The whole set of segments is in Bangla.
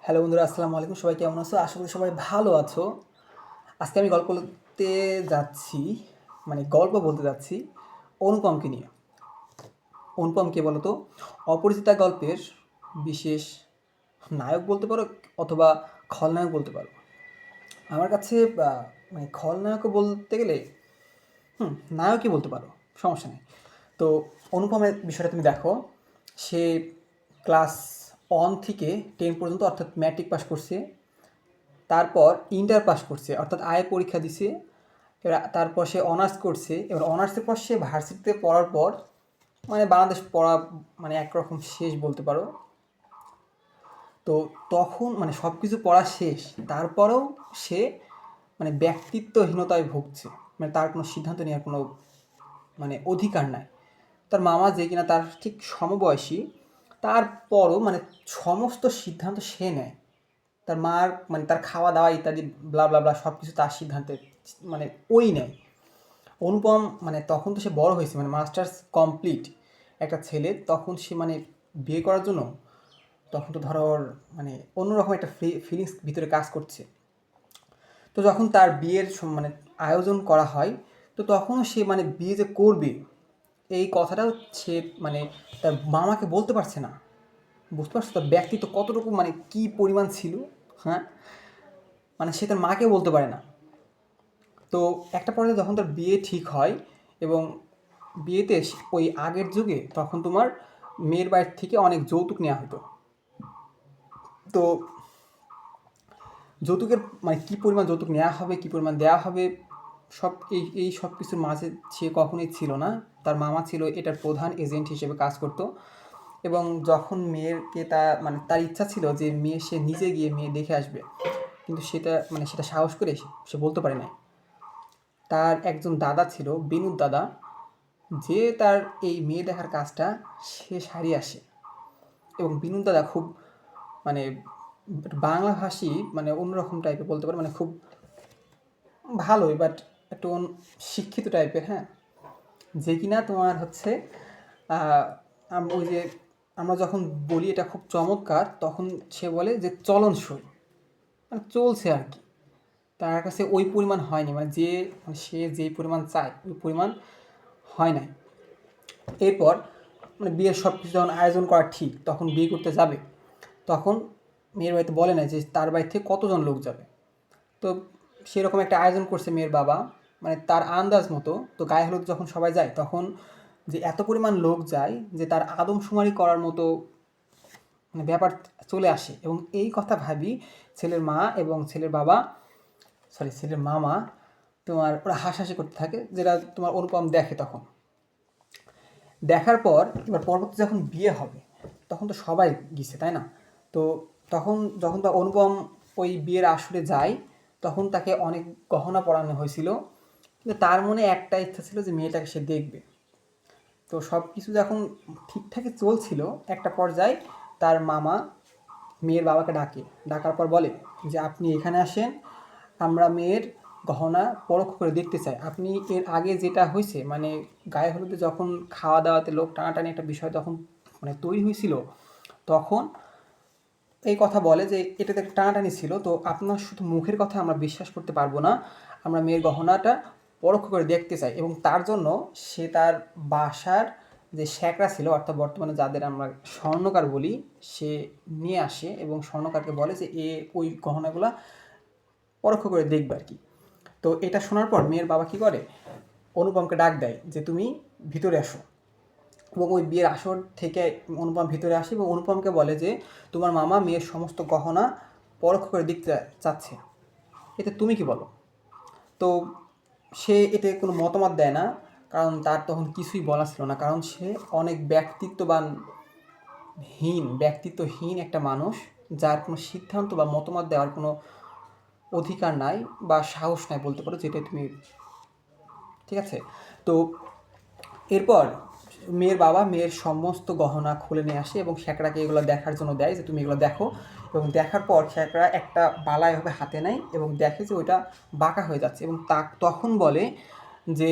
হ্যালো বন্ধুরা, আসসালামু আলাইকুম। সবাই কেমন আছো? আশা করি সবাই ভালো আছো। আজকে আমি গল্প বলতে যাচ্ছি, গল্প বলতে যাচ্ছি অনুপমকে নিয়ে। অনুপম কে বলো তো? অপরিচিতা গল্পের বিশেষ নায়ক বলতে পারো, অথবা খলনায়ক বলতে পারো। আমার কাছে খলনায়কও বলতে গেলে নায়কই বলতে পারো, সমস্যা নেই। তো অনুপমের বিষয়টা তুমি দেখো, সে ক্লাস 1 থেকে 10 পর্যন্ত অর্থাৎ ম্যাট্রিক পাস করছে। তারপর ইন্টার পাস করছে অর্থাৎ আয়ে পরীক্ষা দিছে। এবার তারপর সে অনার্স করছে। এবার অনার্সের পর সে ভার্সিটিতে পড়ার পর বাংলাদেশ পড়া একরকম শেষ বলতে পারো। তো তখন সব কিছু পড়া শেষ, তারপরেও সে ব্যক্তিত্বহীনতায় ভুগছে। তার কোনো সিদ্ধান্ত নেওয়ার কোনো অধিকার নাই। তার মামা যে কিনা তার ঠিক সমবয়সী, তারপরও সমস্ত সিদ্ধান্ত সে নেয়। তার মার তার খাওয়া দাওয়া ইত্যাদি ব্লা ব্লা ব্লা সব কিছু তার সিদ্ধান্তে ওই নেয়। অনুপম তখন তো সে বড় হয়েছে, মাস্টার্স কমপ্লিট একটা ছেলে। তখন সে বিয়ে করার জন্য তখন তো ধরো ওর অন্যরকম একটা ফিলিংস ভিতরে কাজ করছে। তো যখন তার বিয়ের আয়োজন করা হয়, তো তখনও সে বিয়ে যে করবে এই কথাটাও সে তার মামাকে বলতে পারছে না। বুঝতে পারছো তার ব্যক্তিত্ব কতটুকু কী পরিমাণ ছিল? হ্যাঁ, সে তার মাকে বলতে পারে না। তো একটা পর্যায়ে যখন তার বিয়ে ঠিক হয়, এবং বিয়েতে ওই আগের যুগে তখন তোমার মেয়ের বাড়ির থেকে অনেক যৌতুক নেওয়া হতো। তো যৌতুকের কী পরিমাণ যৌতুক নেওয়া হবে, কী পরিমাণ দেওয়া হবে, এই সব কিছুর মাঝে সে কখনোই ছিল না। তার মামা ছিল এটার প্রধান এজেন্ট হিসেবে কাজ করত। এবং যখন মেয়েরকে তার ইচ্ছা ছিল যে সে নিজে গিয়ে মেয়ে দেখে আসবে, কিন্তু সেটা সাহস করে সে বলতে পারে না। তার একজন দাদা ছিল, বিনুর দাদা, যে তার এই মেয়ে দেখার কাজটা সে সারিয়ে আসে। এবং বিনুর দাদা খুব মানে বাংলাভাষী, অন্যরকম টাইপের বলতে পারে, খুব ভালোই, বাট একটু শিক্ষিত টাইপের। হ্যাঁ, যে কিনা তোমার হচ্ছে ওই যে আমরা যখন বলি এটা খুব চমৎকার, তখন সে বলে যে চলনসই, চলছে আর কি। তার কাছে ওই পরিমাণ হয়নি, যে সে যেই পরিমাণ চায় ওই পরিমাণ হয় নাই। এরপর বিয়ের সব কিছু যখন আয়োজন করা ঠিক, তখন বিয়ে করতে যাবে, তখন মেয়ের বাড়িতে বলে না যে তার বাড়ি থেকে কতজন লোক যাবে। তো সেরকম একটা আয়োজন করছে মেয়ের বাবা, তার আন্দাজ মতো। তো গায়ে হলুদ যখন সবাই যায়, তখন যে এত পরিমাণ লোক যায় যে তার আদমশুমারি করার মতো ব্যাপার চলে আসে। এবং এই কথা ভাবি ছেলের মা এবং ছেলের মামা তোমার ওরা হাসাহাসি করতে থাকে, যেটা তোমার অনুপম দেখে। তখন দেখার পর এবার পরবর্তী যখন বিয়ে হবে, তখন তো সবাই গেছে, তাই না? তো তখন যখন তার অনুপম ওই বিয়ের আসরে যায়, তখন তাকে অনেক গহনা পরানো হয়েছিল, কিন্তু তার মনে একটা ইচ্ছা ছিল যে মেয়েটাকে সে দেখবে। তো সব কিছু যখন ঠিকঠাকই চলছিল, একটা পর্যায়ে তার মামা মেয়ের বাবাকে ডাকার পর বলে যে আপনি এখানে আসেন, আমরা মেয়ের গহনা পরখ করে দেখতে চাই। আপনি এর আগে যেটা হয়েছে, গায়ে হলুদে যখন খাওয়া দাওয়াতে লোক টানাটানি একটা বিষয় তখন তৈরি হয়েছিল, তখন এই কথা বলে যে এটাতে টানাটানি ছিল, তো আপনার শুধু মুখের কথা আমরা বিশ্বাস করতে পারবো না, আমরা মেয়ের গহনাটা পরোক্ষ করে দেখতে চাই। এবং তার জন্য সে তার বাসার যে শ্যাকরা ছিল, অর্থাৎ বর্তমানে যাদের আমরা স্বর্ণকার বলি, সে নিয়ে আসে এবং স্বর্ণকারকে বলে যে ওই গহনাগুলা পরোক্ষ করে দেখবে আর কি। তো এটা শোনার পর মেয়ের বাবা কী করে, অনুপমকে ডাক দেয় যে তুমি ভিতরে আসো। এবং ওই বিয়ের আসর থেকে অনুপম ভিতরে আসে এবং অনুপমকে বলে যে তোমার মামা মেয়ের সমস্ত গহনা পরোক্ষ করে দেখতে চাচ্ছে, এতে তুমি কি বলো? তো সে এতে কোনো মতামত দেয় না, কারণ তার তখন কিছুই বলা ছিল না, কারণ সে অনেক ব্যক্তিত্বহীন একটা মানুষ, যার কোনো সিদ্ধান্ত বা মতামত দেওয়ার কোনো অধিকার নাই বা সাহস নাই বলতে পারো, যেটা তুমি, ঠিক আছে? তো এরপর মেয়ের বাবা মেয়ের সমস্ত গহনা খুলে নিয়ে আসে এবং শ্যাকরাকে এগুলো দেখার জন্য দেয় যে তুমি এগুলো দেখো। এবং দেখার পর শ্যাকরা একটা বালা এভাবে হাতে নেয় এবং দেখে যে ওইটা বাঁকা হয়ে যাচ্ছে, এবং তখন বলে যে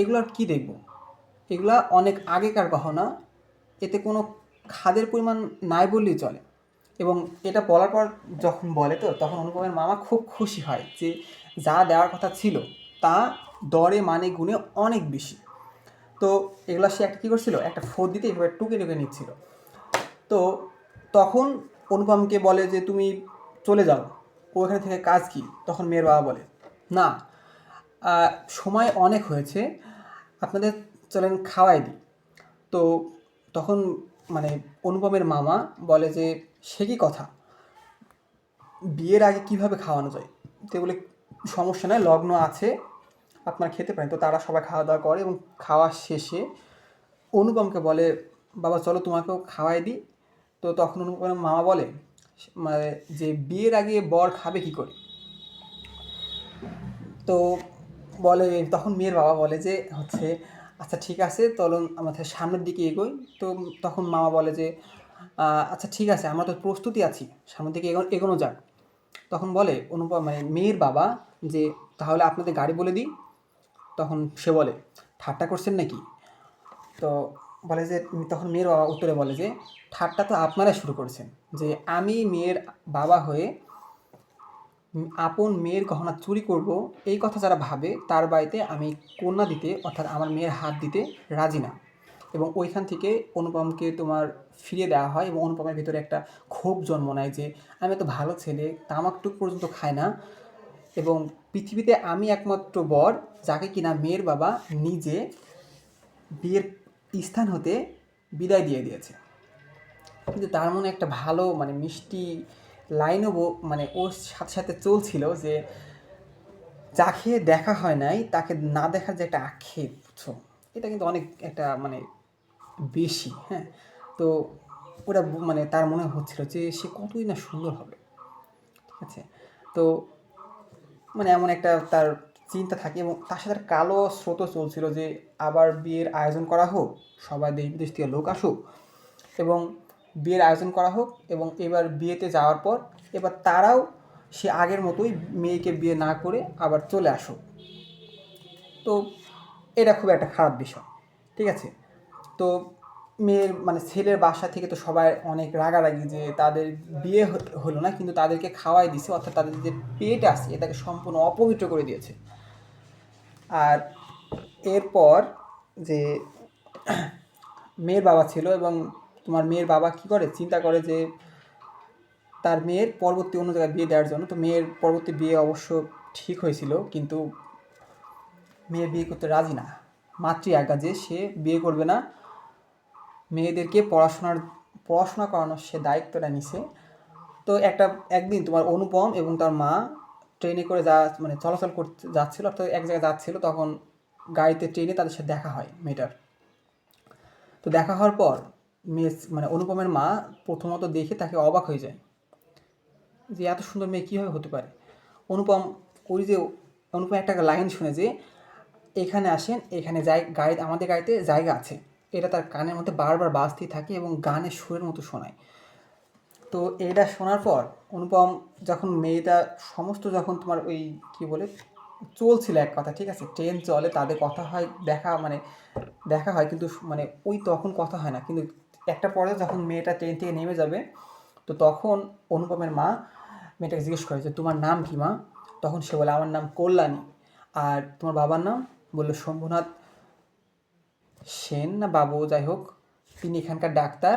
এগুলোর কি দেখব, এগুলা অনেক আগেকার গহনা, এতে কোনো খাদের পরিমাণ নাই বললেই চলে। এবং এটা বলার পর যখন বলে তো তখন অনুপমের মামা খুব খুশি হয় যে যা দেওয়ার কথা ছিল তা দরে মানে গুণে অনেক বেশি। তো এগুলো সে একটা কী করছিল, একটা ফোর দিতে এভাবে টুকে টুকে নিচ্ছিল। তো তখন অনুপমকে বলে যে তুমি চলে যাও, ওখানে থেকে কাজ কি? তখন মেয়ের বাবা বলে না, সময় অনেক হয়েছে, আপনাদের চলেন খাওয়াই দিই। তো তখন মানে অনুপমের মামা বলে যে সে কি কথা, বিয়ের আগে কিভাবে খাওয়ানো যায়? তো বলে সমস্যা নয়, লগ্ন আছে, আপনারা খেতে পারেন। তো তারা সবাই খাওয়া দাওয়া করে এবং খাওয়া শেষে অনুপমকে বলে বাবা চলো তোমাকেও খাওয়াই দিই। তো তখন অনুপমের মামা বলে মানে যে বিয়ের আগে বর খাবে কি করে? তো বলে তখন মেয়ের বাবা বলে যে হচ্ছে আচ্ছা ঠিক আছে চলুন আমাদের সামনের দিকে এগোই। তো তখন মামা বলে যে আচ্ছা ঠিক আছে আমরা তো প্রস্তুতি আছি, সামনের দিকে এগোনো যাক। তখন বলে অনুপম মানে মেয়ের বাবা যে তাহলে আপনাদের গাড়ি বলে দিই। তখন সে বলে ঠাট্টা করছেন নাকি? তো বলে যে তখন মেয়ের বাবা উত্তরে বলে যে ঠাট্টা তো আপনারাই শুরু করেছেন, যে আমি মেয়ের বাবা হয়ে আপন মেয়ের গহনা চুরি করব এই কথা যারা ভাবে তার বাড়িতে আমি কন্যা দিতে অর্থাৎ আমার মেয়ের হাত দিতে রাজি না। এবং ওইখান থেকে অনুপমকে তোমার ফিরিয়ে দেওয়া হয় এবং অনুপমের ভিতরে একটা ক্ষোভ জন্ম নেয় যে আমি এত ভালো ছেলে, তামাকটুক পর্যন্ত খায় না, এবং পৃথিবীতে আমি একমাত্র বর যাকে কিনা মেয়ের বাবা নিজে বিয়ের স্থান হতে বিদায় দিয়ে দিয়েছে। কিন্তু তার মনে একটা ভালো মানে মিষ্টি লাইনও মানে ওর সাথে সাথে চলছিল যে যাকে দেখা হয় নাই তাকে না দেখার যে একটা আক্ষেপ, বুঝছো? এটা কিন্তু অনেক একটা মানে বেশি, হ্যাঁ। তো ওটা মানে তার মনে হচ্ছিল যে সে কতই না সুন্দর হবে, ঠিক আছে। তো মানে এমন একটা তার চিন্তা থাকে এবং তার সাথে কালো স্রোতও চলছিল যে আবার বিয়ের আয়োজন করা হোক, সবাই দেশ বিদেশ থেকে লোক আসুক এবং বিয়ের আয়োজন করা হোক, এবং এবার বিয়েতে যাওয়ার পর এবার তারাও সে আগের মতোই মেয়েকে বিয়ে না করে আবার চলে আসুক। তো এটা খুব একটা খারাপ বিষয়, ঠিক আছে। তো মেয়ের মানে ছেলের বাসা থেকে তো সবাই অনেক রাগারাগি যে তাদের বিয়ে হলো না কিন্তু তাদেরকে খাওয়াই দিছে, অর্থাৎ তাদের যে পেট আছে এটাকে সম্পূর্ণ অপবিত্র করে দিয়েছে। আর এরপর যে মেয়ের বাবা ছিল এবং তোমার মেয়ের বাবা কি করে চিন্তা করে যে তার মেয়ের পরবর্তী অন্য জায়গায় বিয়ে দেওয়ার জন্য। তো মেয়ের পরবর্তী বিয়ে অবশ্য ঠিক হয়েছিল কিন্তু মেয়ে বিয়ে করতে রাজি না, মাতৃ আজ্ঞা যে সে বিয়ে করবে না, মেয়েদেরকে পড়াশোনা করানোর সে দায়িত্বটা নিছে। তো একদিন তোমার অনুপম এবং তার মা ট্রেনে করে মানে চলাচল করতে যাচ্ছিল, অর্থাৎ এক জায়গায় যাচ্ছিল, তখন গাড়িতে ট্রেনে তাদের সাথে দেখা হয় মেয়েটার। তো দেখা হওয়ার পর মেয়ে মানে অনুপমের মা প্রথমত দেখে তাকে অবাক হয়ে যায় যে এত সুন্দর মেয়ে কীভাবে হতে পারে। অনুপম ওই যে অনুপম একটা লাইন শুনে যে এখানে আসেন, এখানে আমাদের গাড়িতে জায়গা আছে, এটা তার কানের মধ্যে বারবার বাজতেই থাকে এবং গানের সুরের মতো শোনায়। তো এটা শোনার পর অনুপম যখন মেয়েটা সমস্ত যখন তোমার ওই কী বলে চলছিল এক কথা, ঠিক আছে, ট্রেন চলে, তাদের কথা হয়, দেখা হয় কিন্তু মানে ওই তখন কথা হয় না, কিন্তু একটা পর্যায়ে যখন মেয়েটা ট্রেন থেকে নেমে যাবে তো তখন অনুপমের মা মেয়েটাকে জিজ্ঞেস করে যে তোমার নাম কি মা? তখন সে বলে আমার নাম কল্যাণী। আর তোমার বাবার নাম? বললো শম্ভুনাথ সেন না বাবু, যাই হোক, তিনি এখানকার ডাক্তার।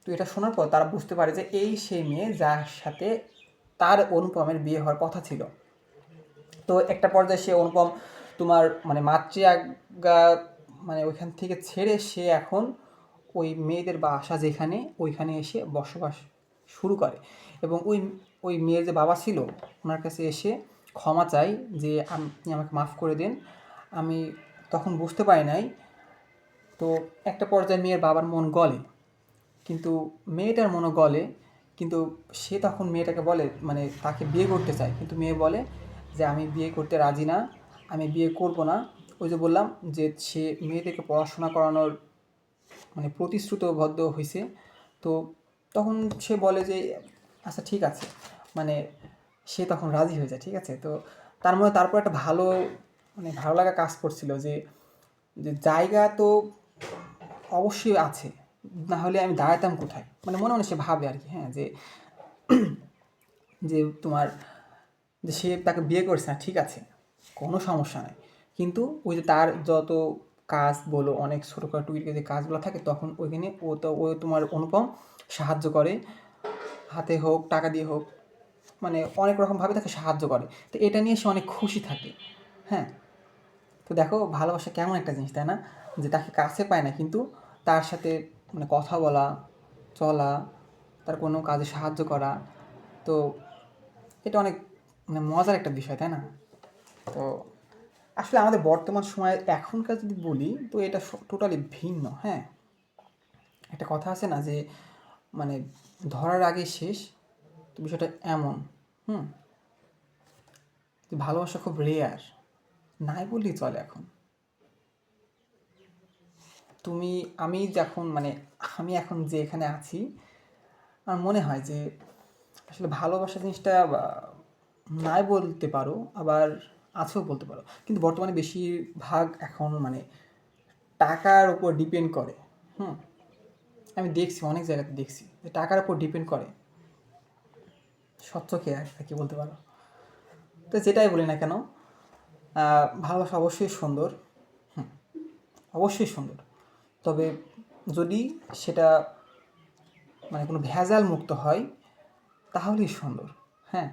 তো এটা শোনার পর তারা বুঝতে পারে যে এই সেই মেয়ে যার সাথে তার অনুপমের বিয়ে হওয়ার কথা ছিল। তো একটা পর্যায়ে সে অনুপম তোমার মানে মাতৃ আজ্ঞা মানে ওইখান থেকে ছেড়ে সে এখন ওই মেয়েদের বাসা যেখানে ওইখানে এসে বসবাস শুরু করে এবং ওই মেয়ের যে বাবা ছিল ওনার কাছে এসে ক্ষমা চাই যে আপনি আমাকে মাফ করে দিন, আমি তখন বুঝতে পারি নাই। তো একটা পর্যায়ে মেয়ের বাবার মন গলে, কিন্তু মেয়েটার মনও গলে, কিন্তু সে তখন মেয়েটাকে বলে মানে তাকে বিয়ে করতে চায়, কিন্তু মেয়ে বলে যে আমি বিয়ে করতে রাজি না, আমি বিয়ে করব না। ওই যে বললাম যে সে মেয়েদেরকে পড়াশোনা করানোর মানে প্রতিশ্রুতবদ্ধ হয়েছে। তো তখন সে বলে যে আচ্ছা ঠিক আছে, মানে সে তখন রাজি হয়ে যায়, ঠিক আছে। তো তার মধ্যে তারপর একটা মানে ভালো লাগা কাজ করছিল যে যে জায়গা তো অবশ্যই আছে, না হলে আমি দাঁড়াতাম কোথায়, মানে মনে মনে সে ভাবে আর কি, হ্যাঁ, যে যে তোমার যে সে তাকে বিয়ে করছে না, ঠিক আছে, কোনো সমস্যা নাই, কিন্তু ওই যে তার যত কাজ বলো, অনেক ছোটোখাটো যে কাজগুলো থাকে, তখন ওইখানে ও তোমার অনুপম সাহায্য করে, হাতে হোক টাকা দিয়ে হোক, মানে অনেক রকমভাবে তাকে সাহায্য করে। তো এটা নিয়ে সে অনেক খুশি থাকে। হ্যাঁ, তো দেখো ভালোবাসা কেমন একটা জিনিস, তাই না? যে তাকে কাছে পায় না, কিন্তু তার সাথে মানে কথা বলা, চলা, তার কোনো কাজে সাহায্য করা, তো এটা অনেক মানে মজার একটা বিষয়, তাই না? তো আসলে আমাদের বর্তমান সময়ে এখনকার যদি বলি, তো এটা টোটালি ভিন্ন। হ্যাঁ, একটা কথা আছে না যে মানে ধরার আগে শেষ, তো বিষয়টা এমন। হুম, যে ভালোবাসা খুব রেয়ার, নাই বললেই চলে এখন। তুমি আমি যখন মানে আমি এখন যে এখানে আছি, আমার মনে হয় যে আসলে ভালোবাসা জিনিসটা নাই বলতে পারো, আবার আছেও বলতে পারো, কিন্তু বর্তমানে বেশিরভাগ এখন মানে টাকার উপর ডিপেন্ড করে। হুম, আমি দেখছি অনেক জায়গাতে দেখছি যে টাকার উপর ডিপেন্ড করে, স্বচ্ছকে আর কি বলতে পারো। তো যেটাই বলি না কেন, ভালোবাসা অবশ্যই সুন্দর, অবশ্যই সুন্দর, তবে যদি সেটা মানে কোনো ভেজাল মুক্ত হয় তাহলেই সুন্দর। হ্যাঁ,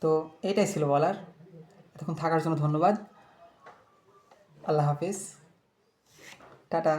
তো এটাই ছিল বলার। এতক্ষণ থাকার জন্য ধন্যবাদ। আল্লাহ হাফিজ, টাটা।